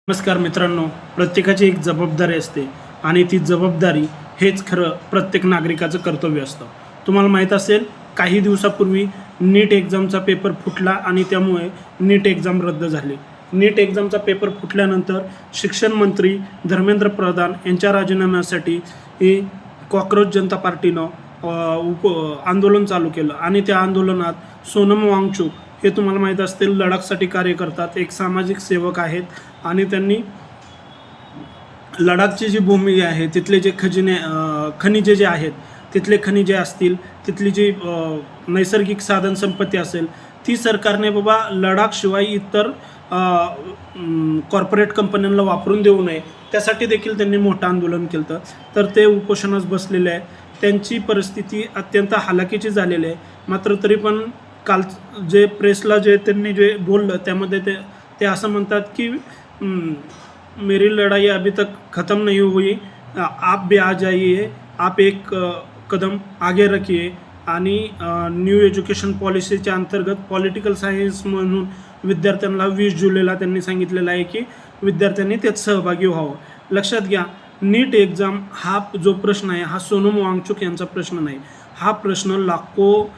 नमस्कार मित्रांनो, प्रत्येकाची एक जबाबदारी असते आणि ती जबाबदारी हेच खरं प्रत्येक नागरिकाचं कर्तव्य असतं. तुम्हाला माहीत असेल, काही दिवसापूर्वी नीट एक्झामचा पेपर फुटला आणि त्यामुळे नीट एक्झाम रद्द झाली. नीट एक्झामचा पेपर फुटल्यानंतर शिक्षण मंत्री धर्मेंद्र प्रधान यांच्या राजीनाम्यासाठी ही कॉकरोच जनता पार्टीनं आंदोलन चालू केलं आणि त्या आंदोलनात सोनम वांगचुक हे तुम्हाला माहीत असतील लडाखसाठी कार्य करतात, एक सामाजिक सेवक आहेत आणि त्यांनी लडाखची जी भूमी आहे तिथले जे खनिजे जे आहेत, तिथले खनिजे असतील, तिथली जी नैसर्गिक साधनसंपत्ती असेल, ती सरकारने बाबा लडाखशिवाय इतर कॉर्पोरेट कंपन्यांना वापरून देऊ नये, त्यासाठी देखील त्यांनी मोठं आंदोलन केलं. तर ते उपोषणास बसलेले आहे. त्यांची परिस्थिती अत्यंत हालाकीची झालेली आहे. मात्र तरी पण काल जे प्रेसला जे त्यांनी जे बोललं त्यामध्ये ते असं म्हणतात की मेरी लड़ाई अभी तक ख़त्म नहीं हुई, आप भी आ जाइए, आप एक कदम आगे रखिए. आणि न्यू एज्युकेशन पॉलिसीच्या अंतर्गत पॉलिटिकल सायन्स म्हणून विद्यार्थ्यांना 20 जुलैला त्यांनी सांगितलेलं आहे की विद्यार्थ्यांनी त्यात सहभागी व्हावं. लक्षात घ्या, नीट एक्झाम हा जो प्रश्न आहे हा सोनम वांगचुक यांचा प्रश्न नाही. हा प्रश्न लाखो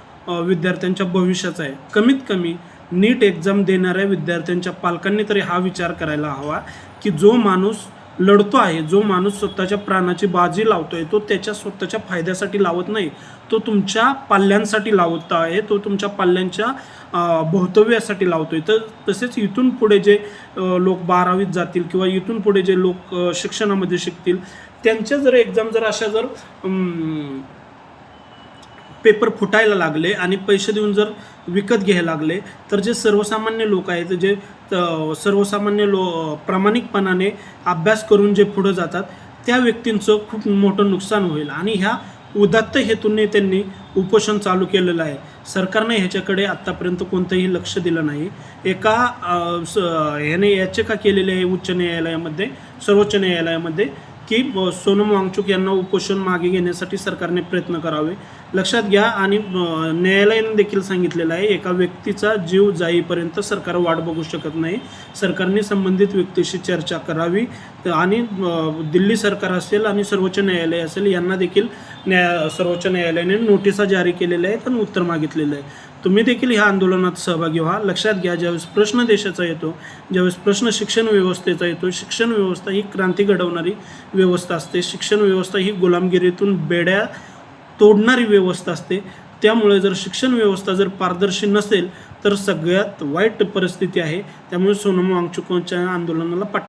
विद्यार्थ्यांच्या भविष्याचा आहे. कमीत कमी नीट एक्झाम देणाऱ्या विद्यार्थ्यांच्या पालकांनी तरी हा विचार करायला हवा की जो माणूस लढतो आहे, जो माणूस स्वतःच्या प्राणाची बाजी लावतोय, तो त्याच्या स्वतःच्या फायद्यासाठी लावत नाही, तो तुमच्या पाल्यांसाठी लावत आहे, तो तुमच्या पाल्यांच्या भवितव्यासाठी लावतोय. तर तसेच इथून पुढे जे लोक 12वीत जातील किंवा इथून पुढे जे लोक शिक्षणामध्ये शिकतील, त्यांच्या जर एक्झाम जर अशा जर पेपर फुटायला लागले आणि पैसे देऊन जर विकत घ्यायला लागले, तर जे सर्वसामान्य लोक आहेत, जे सर्वसामान्य प्रामाणिकपणाने अभ्यास करून जे पुढं जातात, त्या व्यक्तींचं खूप मोठं नुकसान होईल. आणि ह्या उदात्त हेतूने त्यांनी उपोषण चालू केलेलं आहे. सरकारने ह्याच्याकडे आत्तापर्यंत कोणतंही लक्ष दिलं नाही. ह्याने याचिका केलेली आहे उच्च न्यायालयामध्ये, सर्वोच्च न्यायालयामध्ये की सोनम वांगचुक यांना उपोषण मागे घेण्यासाठी सरकारने प्रयत्न करावे. लक्षात घ्या, आणि न्यायालयाने देखील सांगितलेलं आहे एका व्यक्तीचा जीव जाईपर्यंत सरकार वाट बघू शकत नाही. सरकारने संबंधित व्यक्तीशी चर्चा करावी आणि दिल्ली सरकार असेल आणि सर्वोच्च न्यायालय असेल यांना देखील सर्वोच्च न्यायालयाने नोटिसा जारी केलेल्या आहेत आणि उत्तर मागितलेलं आहे. तुम्ही देखील ह्या आंदोलनात सहभागी व्हा. लक्षात घ्या, ज्यावेळेस प्रश्न देशाचा येतो, ज्यावेळेस प्रश्न शिक्षण व्यवस्थेचा येतो, शिक्षण व्यवस्था ही क्रांती घडवणारी व्यवस्था असते. शिक्षण व्यवस्था ही गुलामगिरीतून बेड्या तोडणारी व्यवस्था असते. त्यामुळे जर शिक्षण व्यवस्था जर पारदर्शी नसेल तर सगळ्यात वाईट परिस्थिती आहे. त्यामुळे सोनम वांगचुकच्या आंदोलनाला